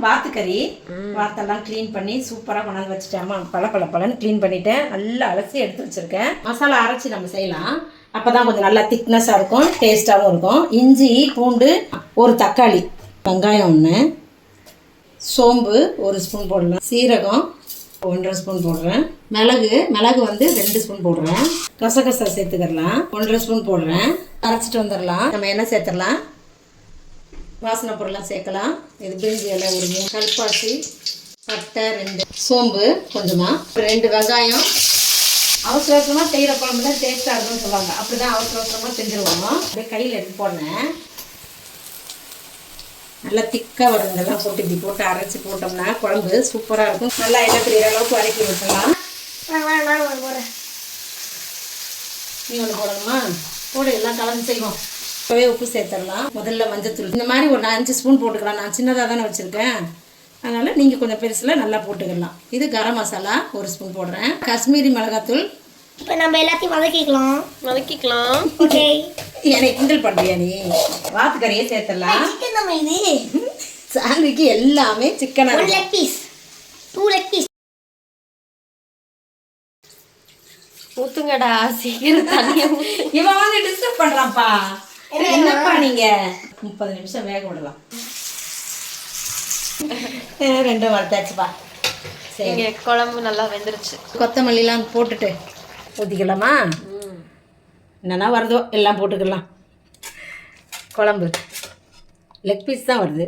வாத்துக்கறி. வாத்தெல்லாம் clean பண்ணி சூப்பராக கொண்டாந்து வச்சுட்டேம்மா. பழன்னு க்ளீன் பண்ணிவிட்டேன். நல்லா அலசி எடுத்து வச்சுருக்கேன். மசாலா அரைச்சி நம்ம செய்யலாம். அப்போ தான் கொஞ்சம் நல்லா திக்னஸாக இருக்கும், டேஸ்ட்டாகவும் இருக்கும். இஞ்சி, பூண்டு, ஒரு தக்காளி, வெங்காயம் 1, சோம்பு 1 ஸ்பூன் போடலாம், சீரகம் 1.5 ஸ்பூன் போடுறேன், மிளகு வந்து 2 ஸ்பூன் போடுறேன், கசகசா சேர்த்துக்கலாம் 1.5 ஸ்பூன் போடுறேன். அரைச்சிட்டு வந்துடலாம். நம்ம என்ன சேர்த்துடலாம், வாசனை பொருள்லாம் சேர்க்கலாம். இது பிரிஞ்சி இலை 1 3, கல்பாசி, பட்டை 2, சோம்பு கொஞ்சமாக, 2 வெங்காயம். அவசர அவசரமாக செய்கிற குழம்பு தான் டேஸ்ட்டாக இருக்குன்னு சொல்லுவாங்க. அப்படி தான் அவசர அவசரமாக செஞ்சுருவோம். அப்படியே கையில் எடுத்து போனேன். நல்லா திக்காக வருங்கெல்லாம் போட்டு இப்படி போட்டு அரைச்சி போட்டோம்னா குழம்பு சூப்பராக இருக்கும். நல்லா எண்ணெய் பிரிகிற அளவுக்கு வதக்கி விட்டுலாம். நீ ஒன்று போடணுமா? போடு, எல்லாம் கலந்து செய்வோம். இப்போவே உப்பு சேர்த்துடலாம். முதல்ல மஞ்சத்தூள் இந்த மாதிரி ஒரு 5 ஸ்பூன் போட்டுக்கலாம். நான் சின்னதாக தானே வச்சுருக்கேன், அதனால் நீங்கள் கொஞ்சம் பெருசில் நல்லா போட்டுக்கலாம். இது கரம் மசாலா 1 ஸ்பூன் போடுறேன், காஷ்மீரி மிளகாத்தூள். இப்போ நம்ம எல்லாத்தையும் வதக்கிக்கலாம். ஓகே. எனக்கு கிண்டல் பண்ணுறியா நீ? வாத்துக்கறியை சேர்த்துடலாம். சிக்கன் நம்ம இது சாண்டிக்கு எல்லாமே சிக்கனாக. 1 லெக் பீஸ், 2 லெக் பீஸ் ஊத்துங்கடா, சீக்கிரம் தண்ணியை இவன் வந்து டிஸ்டர்ப் பண்ணுறான்ப்பா. என்னப்பா நீங்கள் 30 நிமிஷம் வேக விடலாம். 2 வறுத்தாச்சுப்பா. சரி, குழம்பு நல்லா வெந்துருச்சு. கொத்தமல்லிலாம் போட்டுட்டு ஊற்றிக்கலாமா? என்னென்னா வருதோ எல்லாம் போட்டுக்கலாம். குழம்பு லெக் பீஸ் தான் வருது.